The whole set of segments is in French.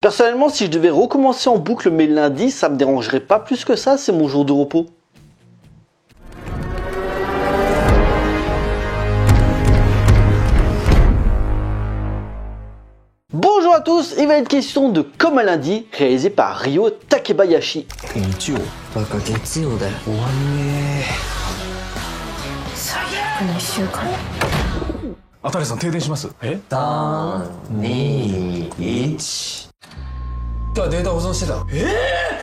Personnellement, si je devais recommencer en boucle mes lundis, ça me dérangerait pas plus que ça, c'est mon jour de repos. Bonjour à tous, il va être question de Comme un lundi, réalisé par Ryo Takebayashi. 日曜バカ月曜だよ終わんね最悪の1週間あたりさん停電しますえ321今日はデータ保存してた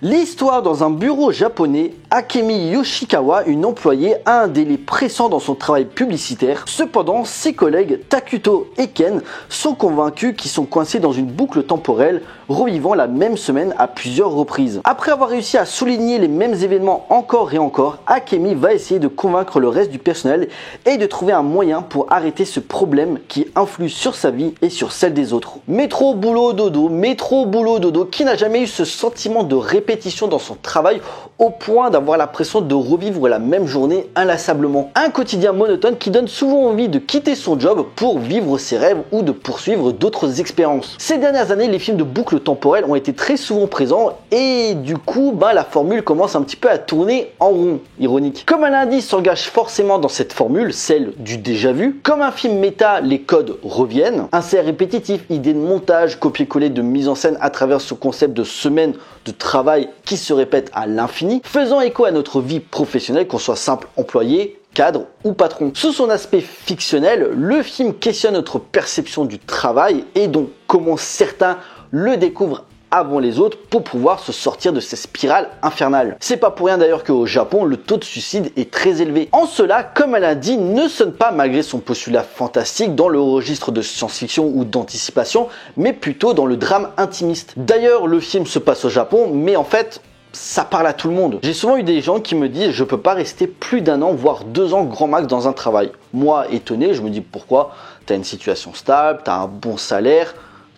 L'histoire dans un bureau japonais, Akemi Yoshikawa, une employée, a un délai pressant dans son travail publicitaire. Cependant, ses collègues Takuto et Ken sont convaincus qu'ils sont coincés dans une boucle temporelle, revivant la même semaine à plusieurs reprises. Après avoir réussi à souligner les mêmes événements encore et encore, Akemi va essayer de convaincre le reste du personnel et de trouver un moyen pour arrêter ce problème qui influe sur sa vie et sur celle des autres. Métro, boulot, dodo, qui n'a jamais eu ce sentiment de répétition dans son travail au point d'avoir l'impression de revivre la même journée inlassablement. Un quotidien monotone qui donne souvent envie de quitter son job pour vivre ses rêves ou de poursuivre d'autres expériences. Ces dernières années, les films de boucle temporelle ont été très souvent présents et du coup, la formule commence un petit peu à tourner en rond, ironique. Comme un lundi s'engage forcément dans cette formule, celle du déjà vu, comme un film méta, les codes reviennent, insert répétitif, idée de montage, copier-coller de mise en scène à travers ce concept de semaine de travail qui se répète à l'infini, faisant écho à notre vie professionnelle, qu'on soit simple employé, cadre ou patron. Sous son aspect fictionnel, le film questionne notre perception du travail et donc comment certains le découvrent avant les autres pour pouvoir se sortir de ces spirales infernales. C'est pas pour rien d'ailleurs qu'au Japon, le taux de suicide est très élevé. En cela, Comme elle a dit, ne sonne pas malgré son postulat fantastique dans le registre de science-fiction ou d'anticipation, mais plutôt dans le drame intimiste. D'ailleurs, le film se passe au Japon, mais en fait, ça parle à tout le monde. J'ai souvent eu des gens qui me disent je peux pas rester plus d'un an, voire 2 ans grand max dans un travail. Moi, étonné, je me dis pourquoi? T'as une situation stable, t'as un bon salaire,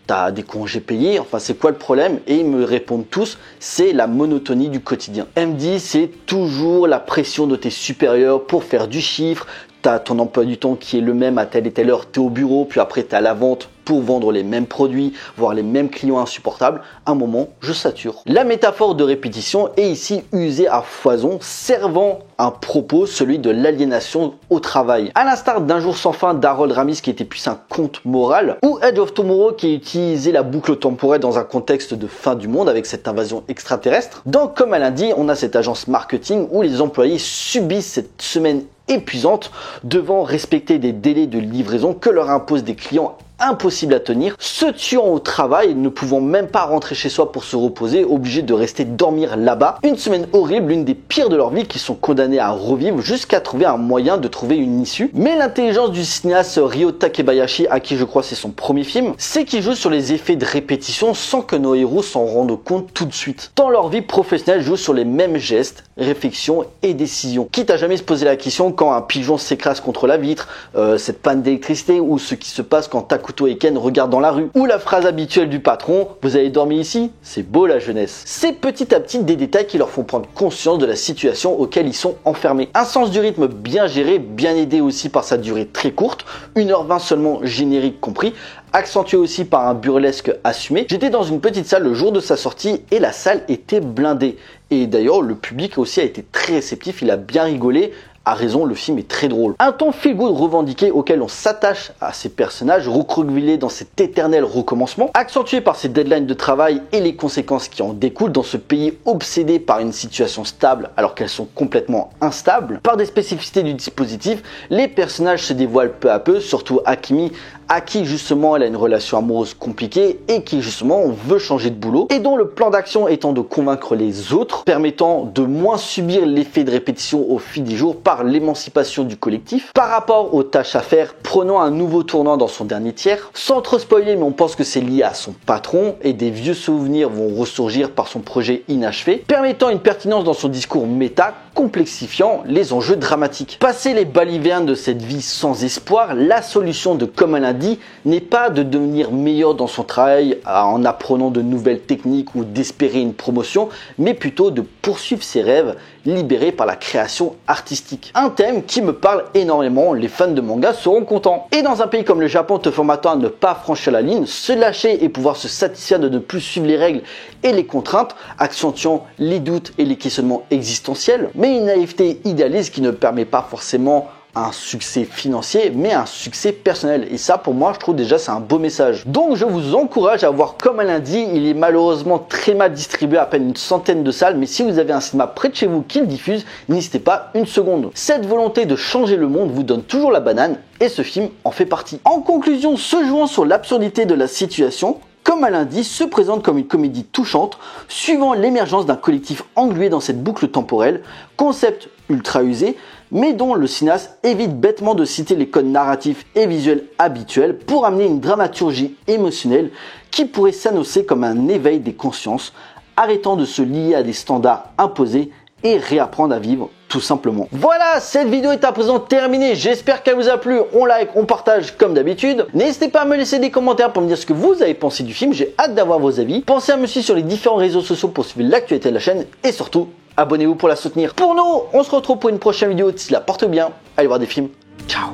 t'as des congés payés, enfin c'est quoi le problème? Et ils me répondent tous, c'est la monotonie du quotidien. Elle me dit c'est toujours la pression de tes supérieurs pour faire du chiffre, t'as ton emploi du temps qui est le même à telle et telle heure, t'es au bureau, puis après t'es à la vente pour vendre les mêmes produits, voir les mêmes clients insupportables. À un moment, je sature. La métaphore de répétition est ici usée à foison, servant un propos, celui de l'aliénation au travail. À l'instar d'Un jour sans fin d'Harold Ramis qui était plus un conte moral, ou Edge of Tomorrow qui utilisait la boucle temporelle dans un contexte de fin du monde avec cette invasion extraterrestre. Donc, comme elle indique, on a cette agence marketing où les employés subissent cette semaine épuisante, devant respecter des délais de livraison que leur imposent des clients impossible à tenir, se tuant au travail, ne pouvant même pas rentrer chez soi pour se reposer, obligés de rester dormir là-bas. Une semaine horrible, l'une des pires de leur vie, qui sont condamnés à revivre jusqu'à trouver un moyen de trouver une issue. Mais l'intelligence du cinéaste Ryo Takebayashi, à qui je crois c'est son premier film, c'est qu'il joue sur les effets de répétition sans que nos héros s'en rendent compte tout de suite. Tant leur vie professionnelle joue sur les mêmes gestes, réflexions et décisions. Quitte à jamais se poser la question quand un pigeon s'écrase contre la vitre, cette panne d'électricité ou ce qui se passe quand Takuto et Ken regardent dans la rue, ou la phrase habituelle du patron, vous avez dormi ici? C'est beau la jeunesse. C'est petit à petit des détails qui leur font prendre conscience de la situation auquel ils sont enfermés. Un sens du rythme bien géré, bien aidé aussi par sa durée très courte, 1h20 seulement générique compris, accentué aussi par un burlesque assumé. J'étais dans une petite salle le jour de sa sortie et la salle était blindée. Et d'ailleurs, le public aussi a été très réceptif, il a bien rigolé. À raison, le film est très drôle. Un ton feel-good revendiqué auquel on s'attache à ces personnages recroquevillés dans cet éternel recommencement, accentué par ces deadlines de travail et les conséquences qui en découlent dans ce pays obsédé par une situation stable alors qu'elles sont complètement instables. Par des spécificités du dispositif, les personnages se dévoilent peu à peu, surtout Akemi, à qui justement elle a une relation amoureuse compliquée et qui justement veut changer de boulot et dont le plan d'action étant de convaincre les autres, permettant de moins subir l'effet de répétition au fil des jours par l'émancipation du collectif. Par rapport aux tâches à faire, prenant un nouveau tournant dans son dernier tiers, sans trop spoiler, mais on pense que c'est lié à son patron et des vieux souvenirs vont ressurgir par son projet inachevé, permettant une pertinence dans son discours méta complexifiant les enjeux dramatiques. Passer les balivernes de cette vie sans espoir, la solution de Comme un lundi n'est pas de devenir meilleur dans son travail en apprenant de nouvelles techniques ou d'espérer une promotion, mais plutôt de poursuivre ses rêves libérés par la création artistique. Un thème qui me parle énormément, les fans de manga seront contents. Et dans un pays comme le Japon te formatant à ne pas franchir la ligne, se lâcher et pouvoir se satisfaire de ne plus suivre les règles et les contraintes, accentuant les doutes et les questionnements existentiels, mais une naïveté idéaliste qui ne permet pas forcément un succès financier, mais un succès personnel. Et ça, pour moi, je trouve déjà c'est un beau message. Donc, je vous encourage à voir Comme un lundi. Il est malheureusement très mal distribué, à peine une centaine de salles, mais si vous avez un cinéma près de chez vous qui le diffuse, n'hésitez pas une seconde. Cette volonté de changer le monde vous donne toujours la banane, et ce film en fait partie. En conclusion, se jouant sur l'absurdité de la situation, Comme un lundi se présente comme une comédie touchante, suivant l'émergence d'un collectif englué dans cette boucle temporelle, concept ultra usé, mais dont le cinéaste évite bêtement de citer les codes narratifs et visuels habituels pour amener une dramaturgie émotionnelle qui pourrait s'annoncer comme un éveil des consciences, arrêtant de se lier à des standards imposés et réapprendre à vivre tout simplement. Voilà, cette vidéo est à présent terminée. J'espère qu'elle vous a plu. On like, on partage comme d'habitude. N'hésitez pas à me laisser des commentaires pour me dire ce que vous avez pensé du film. J'ai hâte d'avoir vos avis. Pensez à me suivre sur les différents réseaux sociaux pour suivre l'actualité de la chaîne. Et surtout, abonnez-vous pour la soutenir. Pour nous, on se retrouve pour une prochaine vidéo. D'ici là, portez bien. Allez voir des films. Ciao.